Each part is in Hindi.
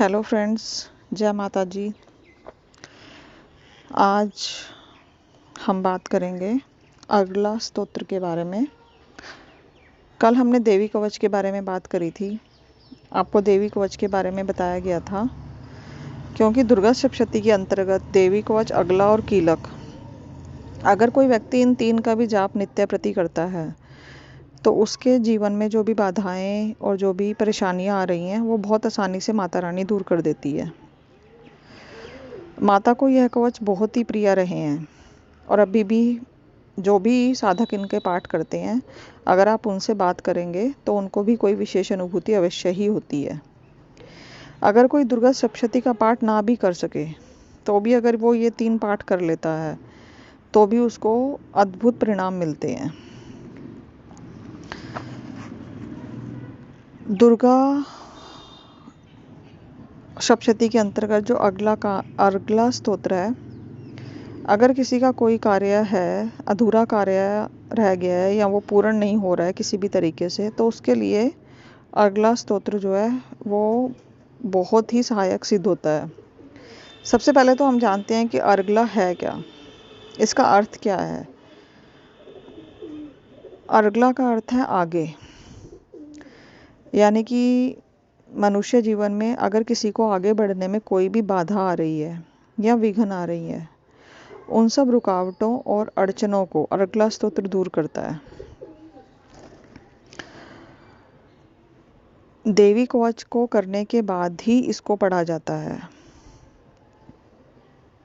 हेलो फ्रेंड्स, जय माता जी। आज हम बात करेंगे अगला स्तोत्र के बारे में। कल हमने देवी कवच के बारे में बात करी थी। आपको देवी कवच के बारे में बताया गया था क्योंकि दुर्गा सप्तशती के अंतर्गत देवी कवच, अगला और कीलक, अगर कोई व्यक्ति इन तीन का भी जाप नित्य प्रति करता है तो उसके जीवन में जो भी बाधाएं और जो भी परेशानियां आ रही हैं वो बहुत आसानी से माता रानी दूर कर देती है। माता को यह कवच बहुत ही प्रिय रहे हैं और अभी भी जो भी साधक इनके पाठ करते हैं, अगर आप उनसे बात करेंगे तो उनको भी कोई विशेष अनुभूति अवश्य ही होती है। अगर कोई दुर्गा सप्तशती का पाठ ना भी कर सके तो भी अगर वो ये तीन पाठ कर लेता है तो भी उसको अद्भुत परिणाम मिलते हैं। दुर्गा सप्तशती के अंतर्गत जो अगला स्तोत्र है, अगर किसी का कोई कार्य है, अधूरा कार्य रह गया है या वो पूर्ण नहीं हो रहा है किसी भी तरीके से, तो उसके लिए अगला स्तोत्र जो है वो बहुत ही सहायक सिद्ध होता है। सबसे पहले तो हम जानते हैं कि अर्गला है क्या, इसका अर्थ क्या है। अर्गला का अर्थ है आगे, यानी कि मनुष्य जीवन में अगर किसी को आगे बढ़ने में कोई भी बाधा आ रही है या विघ्न आ रही है, उन सब रुकावटों और अड़चनों को अर्गला स्तोत्र दूर करता है। देवी कवच को करने के बाद ही इसको पढ़ा जाता है।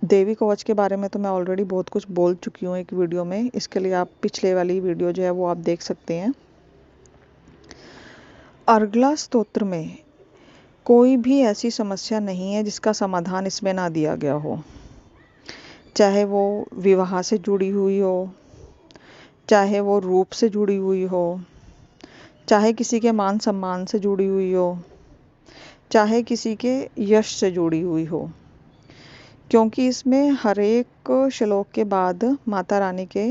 देवी कवच के बारे में तो मैं ऑलरेडी बहुत कुछ बोल चुकी हूँ एक वीडियो में, इसके लिए आप पिछले वाली वीडियो जो है वो आप देख सकते हैं। अर्गला स्तोत्र में कोई भी ऐसी समस्या नहीं है जिसका समाधान इसमें ना दिया गया हो, चाहे वो विवाह से जुड़ी हुई हो, चाहे वो रूप से जुड़ी हुई हो, चाहे किसी के मान सम्मान से जुड़ी हुई हो, चाहे किसी के यश से जुड़ी हुई हो, क्योंकि इसमें हर एक श्लोक के बाद माता रानी के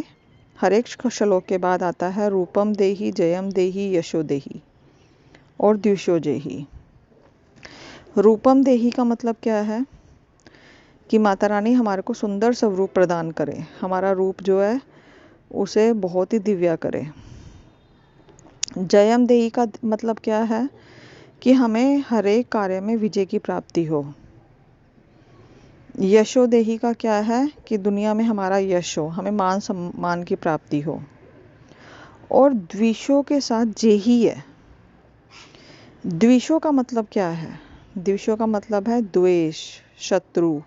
हर एक श्लोक के बाद आता है रूपम देहि, जयम देहि, यशो देहि और द्विषो देहि। रूपम देहि का मतलब क्या है कि माता रानी हमारे को सुंदर स्वरूप प्रदान करे, हमारा रूप जो है उसे बहुत ही दिव्य करे। जयम देहि का मतलब क्या है कि हमें हर एक कार्य में विजय की प्राप्ति हो। यशो देहि का क्या है कि दुनिया में हमारा यश हो, हमें मान सम्मान की प्राप्ति हो। और द्विषो के साथ जेही है। द्विषो का मतलब क्या है? द्विषो का मतलब है द्वेष, शत्रु।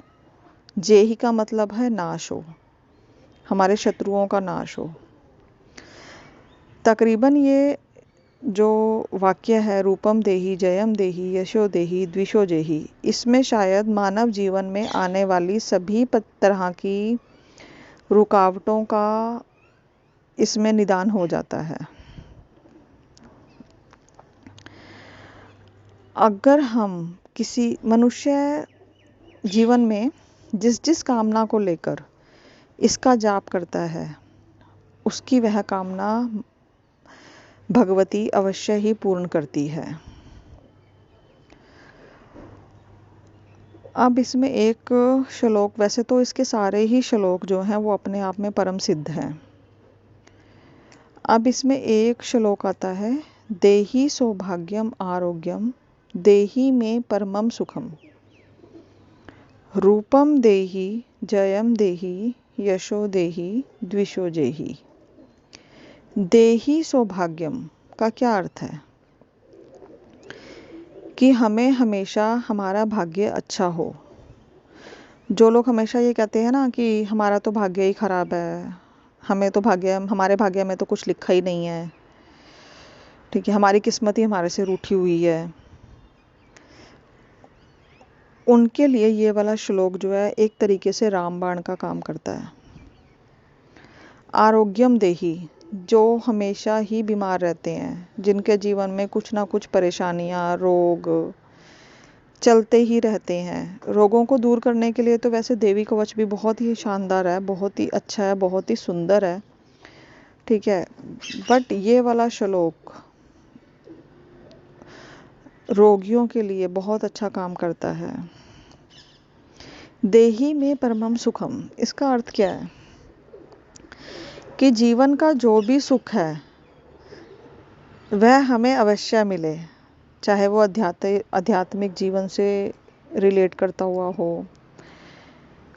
जेही का मतलब है नाश हो, हमारे शत्रुओं का नाश हो। तकरीबन ये जो वाक्य है रूपम देहि, जयम देहि, यशो देहि, द्विषो देहि, इसमें शायद मानव जीवन में आने वाली सभी तरह की रुकावटों का इसमें निदान हो जाता है। अगर हम किसी मनुष्य जीवन में जिस जिस कामना को लेकर इसका जाप करता है, उसकी वह कामना भगवती अवश्य ही पूर्ण करती है। अब इसमें एक श्लोक, वैसे तो इसके सारे ही श्लोक जो हैं वो अपने आप में परम सिद्ध हैं। अब इसमें एक श्लोक आता है देहि सौभाग्यम आरोग्यम, देहि में परमम सुखम, रूपम देहि, जयम देहि, यशो देहि, द्विषो देहि। देहि सौभाग्यम का क्या अर्थ है कि हमें हमेशा हमारा भाग्य अच्छा हो। जो लोग हमेशा ये कहते हैं ना कि हमारा तो भाग्य ही खराब है, हमें तो हमारे भाग्य में तो कुछ लिखा ही नहीं है, ठीक है, हमारी किस्मत ही हमारे से रूठी हुई है, उनके लिए ये वाला श्लोक जो है एक तरीके से रामबाण का काम करता है। आरोग्यम देहि, जो हमेशा ही बीमार रहते हैं, जिनके जीवन में कुछ ना कुछ परेशानियां, रोग चलते ही रहते हैं, रोगों को दूर करने के लिए तो वैसे देवी कवच भी बहुत ही शानदार है, बहुत ही अच्छा है, बहुत ही सुंदर है, ठीक है, बट ये वाला श्लोक रोगियों के लिए बहुत अच्छा काम करता है। देही में परमम सुखम, इसका अर्थ क्या है कि जीवन का जो भी सुख है वह हमें अवश्य मिले, चाहे वो आध्यात्मिक जीवन से रिलेट करता हुआ हो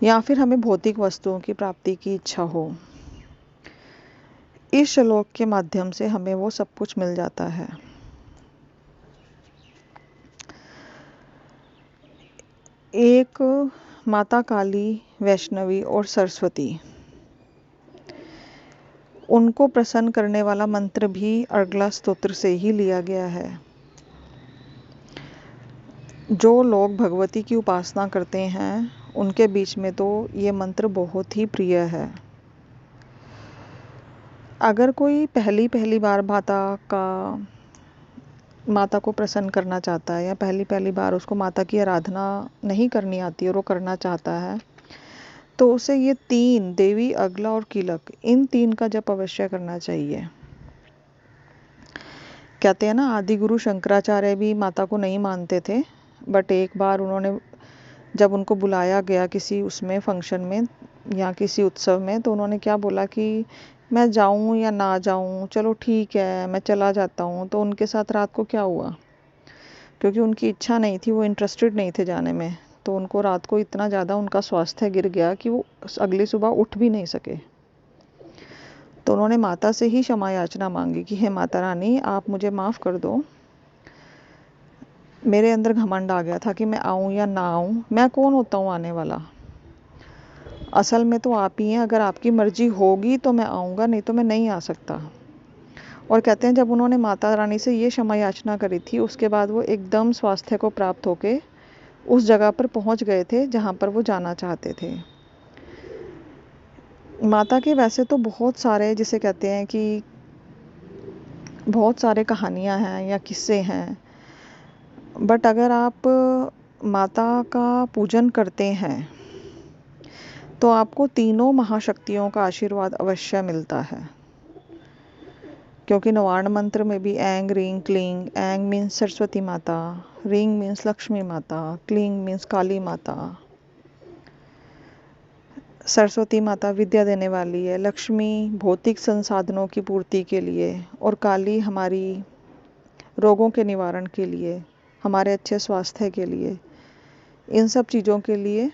या फिर हमें भौतिक वस्तुओं की प्राप्ति की इच्छा हो। इस श्लोक के माध्यम से हमें वो सब कुछ मिल जाता है। एक माता काली, वैष्णवी और सरस्वती, उनको प्रसन्न करने वाला मंत्र भी अर्गला स्तोत्र से ही लिया गया है। जो लोग भगवती की उपासना करते हैं उनके बीच में तो ये मंत्र बहुत ही प्रिय है। अगर कोई पहली बार माता को प्रसन्न करना चाहता है या पहली बार उसको माता की आराधना नहीं करनी आती और वो करना चाहता है, तो उसे ये 3 देवी, अगला और कीलक, इन 3 का जप अवश्य करना चाहिए। कहते हैं ना, आदि गुरु शंकराचार्य भी माता को नहीं मानते थे, बट एक बार उन्होंने, जब उनको बुलाया गया किसी उसमें फंक्शन में या किसी उत्सव में, तो उन्होंने क्या बोला कि मैं जाऊं या ना जाऊं, चलो ठीक है मैं चला जाता हूं। तो उनके साथ रात को क्या हुआ, क्योंकि उनकी इच्छा नहीं थी, वो इंटरेस्टेड नहीं थे जाने में, तो उनको रात को इतना ज़्यादा उनका स्वास्थ्य गिर गया कि वो अगली सुबह उठ भी नहीं सके। तो उन्होंने माता से ही क्षमा याचना मांगी कि हे माता रानी, आप मुझे माफ़ कर दो, मेरे अंदर घमंड आ गया था कि मैं आऊँ या ना आऊँ, मैं कौन होता हूँ आने वाला, असल में तो आप ही हैं, अगर आपकी मर्जी होगी तो मैं आऊँगा, नहीं तो मैं नहीं आ सकता। और कहते हैं जब उन्होंने माता रानी से ये क्षमा याचना करी थी, उसके बाद वो एकदम स्वास्थ्य को प्राप्त होके उस जगह पर पहुंच गए थे जहां पर वो जाना चाहते थे। माता के वैसे तो बहुत सारे, जिसे कहते हैं कि बहुत सारे कहानियां हैं या किस्से हैं, बट अगर आप माता का पूजन करते हैं तो आपको तीनों महाशक्तियों का आशीर्वाद अवश्य मिलता है। क्योंकि नवार्ण मंत्र में भी ऐंग रींग क्लींग, ऐंग मीन्स सरस्वती माता, रींग मीन्स लक्ष्मी माता, क्लींग मीन्स काली माता। सरस्वती माता विद्या देने वाली है, लक्ष्मी भौतिक संसाधनों की पूर्ति के लिए, और काली हमारी रोगों के निवारण के लिए, हमारे अच्छे स्वास्थ्य के लिए। इन सब चीज़ों के लिए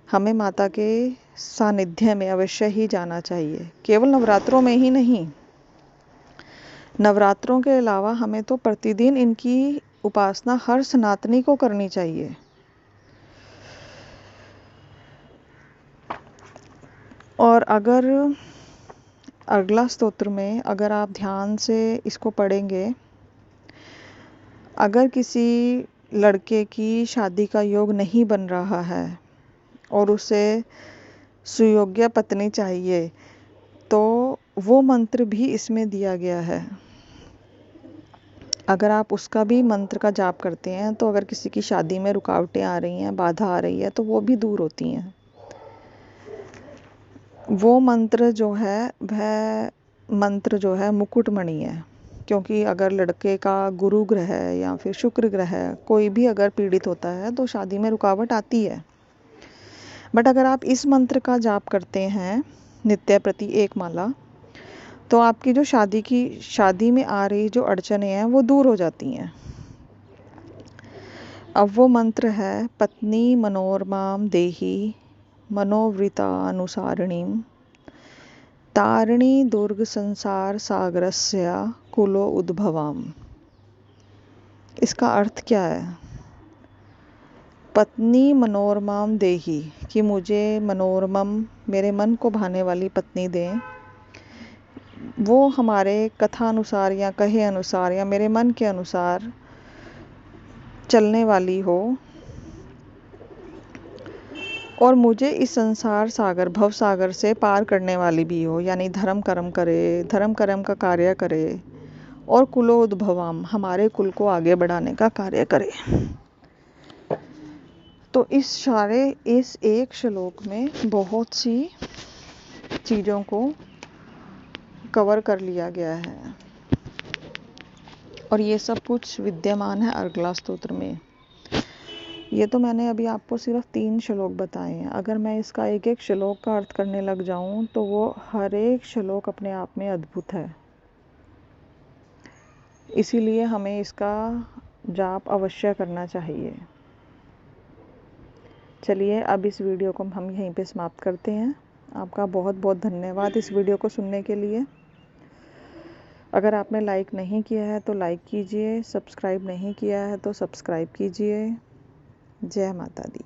हमें माता के सानिध्य में अवश्य ही जाना चाहिए। केवल नवरात्रों में ही नहीं, नवरात्रों के अलावा हमें तो प्रतिदिन इनकी उपासना हर सनातनी को करनी चाहिए। और अगर अगला स्तोत्र में अगर आप ध्यान से इसको पढ़ेंगे, अगर किसी लड़के की शादी का योग नहीं बन रहा है और उसे सुयोग्य पत्नी चाहिए, तो वो मंत्र भी इसमें दिया गया है। अगर आप उसका भी मंत्र का जाप करते हैं तो अगर किसी की शादी में रुकावटें आ रही हैं, बाधा आ रही है, तो वो भी दूर होती हैं। वो मंत्र जो है, वह मंत्र जो है मुकुटमणि है। क्योंकि अगर लड़के का गुरु ग्रह या फिर शुक्र ग्रह कोई भी अगर पीड़ित होता है तो शादी में रुकावट आती है। बट अगर आप इस मंत्र का जाप करते हैं नित्य प्रति 1 माला, तो आपकी जो शादी में आ रही जो अड़चनें हैं वो दूर हो जाती हैं। अब वो मंत्र है, पत्नी मनोरमाम देही मनोवृतानुसारिणीं तारिणी दुर्ग संसार सागरस्य कुलो उद्भवाम। इसका अर्थ क्या है? पत्नी मनोरमाम देही, कि मुझे मनोरमम, मेरे मन को भाने वाली पत्नी दें, वो हमारे कथा अनुसार या कहे अनुसार या मेरे मन के अनुसार चलने वाली हो, और मुझे इस संसार सागर भव सागर से पार करने वाली भी हो, यानी धर्म कर्म करे, धर्म कर्म का कार्य करे, और कुलोद्भवम, हमारे कुल को आगे बढ़ाने का कार्य करे। तो इस एक श्लोक में बहुत सी चीज़ों को कवर कर लिया गया है। और ये सब कुछ विद्यमान है अर्गला स्तोत्र में। ये तो मैंने अभी आपको सिर्फ 3 श्लोक बताए हैं। अगर मैं इसका एक एक श्लोक का अर्थ करने लग जाऊं तो वो हर एक श्लोक अपने आप में अद्भुत है। इसीलिए हमें इसका जाप अवश्य करना चाहिए। चलिए अब इस वीडियो को हम यहीं पे समाप्त करते हैं। आपका बहुत बहुत धन्यवाद इस वीडियो को सुनने के लिए। अगर आपने लाइक नहीं किया है तो लाइक कीजिए, सब्सक्राइब नहीं किया है तो सब्सक्राइब कीजिए। जय माता दी।